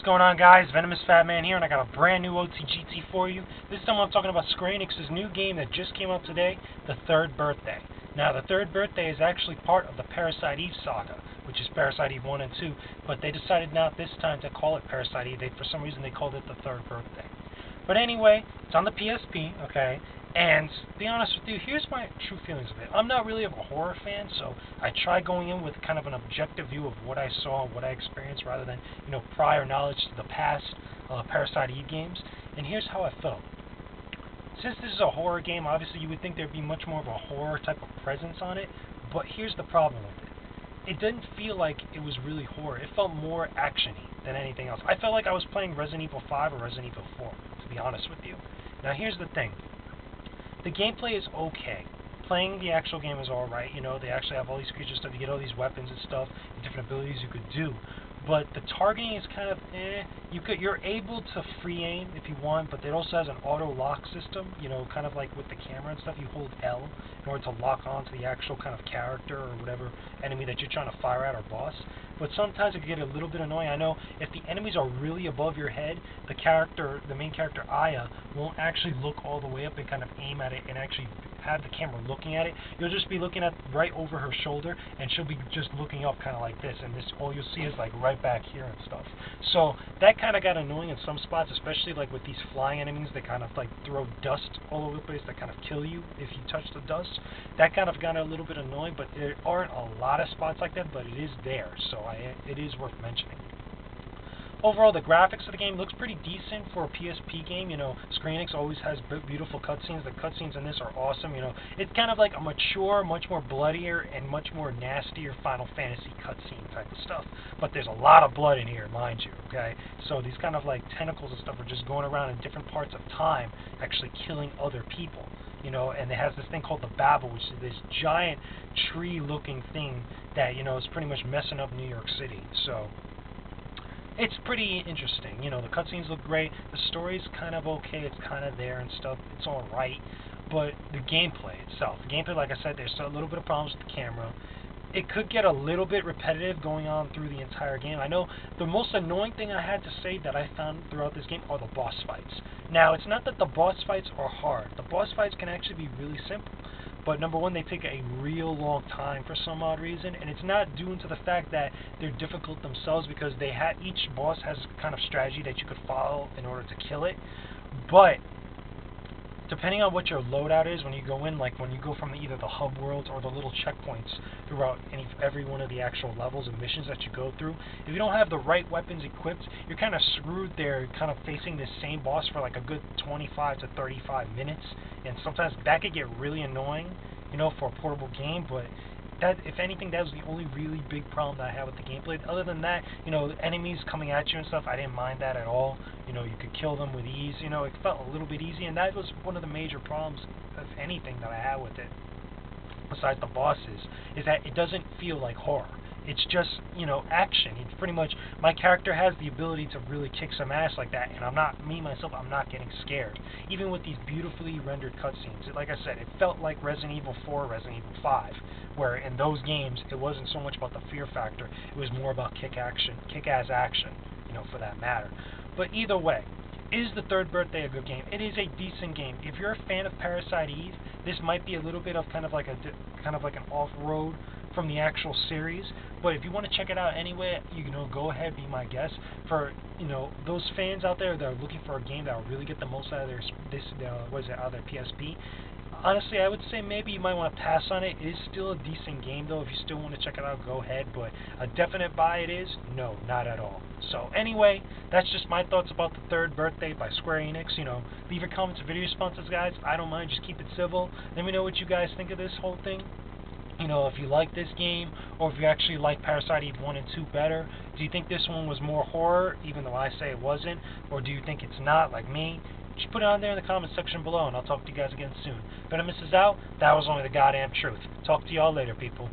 going on, guys? VenomousFatman here, and I got a brand new OTGT for you. This time I'm talking about Square Enix's new game that just came out today, The Third Birthday. Now, The Third Birthday is actually part of the Parasite Eve saga, which is Parasite Eve 1 and 2, but they decided not this time to call it Parasite Eve. For some reason, they called it The Third Birthday. But anyway, it's on the PSP, okay? And to be honest with you, here's my true feelings of it. I'm not really of a horror fan, so I try going in with kind of an objective view of what I saw and what I experienced rather than, prior knowledge to the past Parasite Eve games. And here's how I felt. Since this is a horror game, obviously you would think there'd be much more of a horror type of presence on it, but here's the problem with it. It didn't feel like it was really horror. It felt more action-y than anything else. I felt like I was playing Resident Evil 5 or Resident Evil 4, to be honest with you. Now here's the thing. The gameplay is okay. Playing the actual game is alright, they actually have all these creatures stuff, you get all these weapons and stuff, and different abilities you could do. But the targeting is kind of you're able to free aim if you want, but it also has an auto lock system, kind of like with the camera and stuff. You hold L in order to lock onto the actual kind of character or whatever enemy that you're trying to fire at or boss. But sometimes it can get a little bit annoying. I know if the enemies are really above your head, the main character Aya, won't actually look all the way up and kind of aim at it and actually have the camera looking at it. You'll just be looking at right over her shoulder, and she'll be just looking up kind of like this, and all you'll see is like right back here and stuff. So that kind of got annoying in some spots, especially like with these flying enemies that kind of like throw dust all over the place that kind of kill you if you touch the dust. That kind of got a little bit annoying, but there aren't a lot of spots like that, but it is there, so it is worth mentioning. Overall, the graphics of the game looks pretty decent for a PSP game. Square Enix always has beautiful cutscenes. The cutscenes in this are awesome. It's kind of like a mature, much more bloodier, and much more nastier Final Fantasy cutscene type of stuff. But there's a lot of blood in here, mind you, okay? So these kind of like tentacles and stuff are just going around in different parts of time, actually killing other people. And it has this thing called the Babel, which is this giant tree-looking thing that, is pretty much messing up New York City. So it's pretty interesting. The cutscenes look great. The story's kind of okay. It's kind of there and stuff. It's all right. But the gameplay itself, like I said, there's a little bit of problems with the camera. It could get a little bit repetitive going on through the entire game. I know the most annoying thing I had to say that I found throughout this game are the boss fights. Now, it's not that the boss fights are hard. The boss fights can actually be really simple. But number one, they take a real long time for some odd reason, and it's not due to the fact that they're difficult themselves, because each boss has a kind of strategy that you could follow in order to kill it. But depending on what your loadout is when you go in, like when you go from either the hub worlds or the little checkpoints throughout every one of the actual levels and missions that you go through, if you don't have the right weapons equipped, you're kind of screwed there, kind of facing this same boss for like a good 25 to 35 minutes, and sometimes that could get really annoying, for a portable game. But that, if anything, that was the only really big problem that I had with the gameplay. Other than that, enemies coming at you and stuff, I didn't mind that at all. You could kill them with ease. It felt a little bit easy, and that was one of the major problems, if anything, that I had with it, besides the bosses, is that it doesn't feel like horror. It's just, action. It's pretty much, my character has the ability to really kick some ass like that, and I'm not getting scared. Even with these beautifully rendered cutscenes. Like I said, it felt like Resident Evil 4, Resident Evil 5, where in those games, it wasn't so much about the fear factor, it was more about kick-ass action, for that matter. But either way, is The Third Birthday a good game? It is a decent game. If you're a fan of Parasite Eve, this might be a little bit of kind of like an off-road from the actual series. But if you want to check it out anyway, go ahead, be my guest. For those fans out there that are looking for a game that will really get the most out of their PSP. Honestly, I would say maybe you might want to pass on it. It is still a decent game, though. If you still want to check it out, go ahead. But a definite buy it is? No, not at all. So anyway, that's just my thoughts about The Third Birthday by Square Enix. Leave your comments and video responses, guys. I don't mind. Just keep it civil. Let me know what you guys think of this whole thing. If you like this game, or if you actually like Parasite Eve 1 and 2 better. Do you think this one was more horror, even though I say it wasn't? Or do you think it's not, like me? Just put it on there in the comments section below, and I'll talk to you guys again soon. Venomous is out. That was only the goddamn truth. Talk to y'all later, people.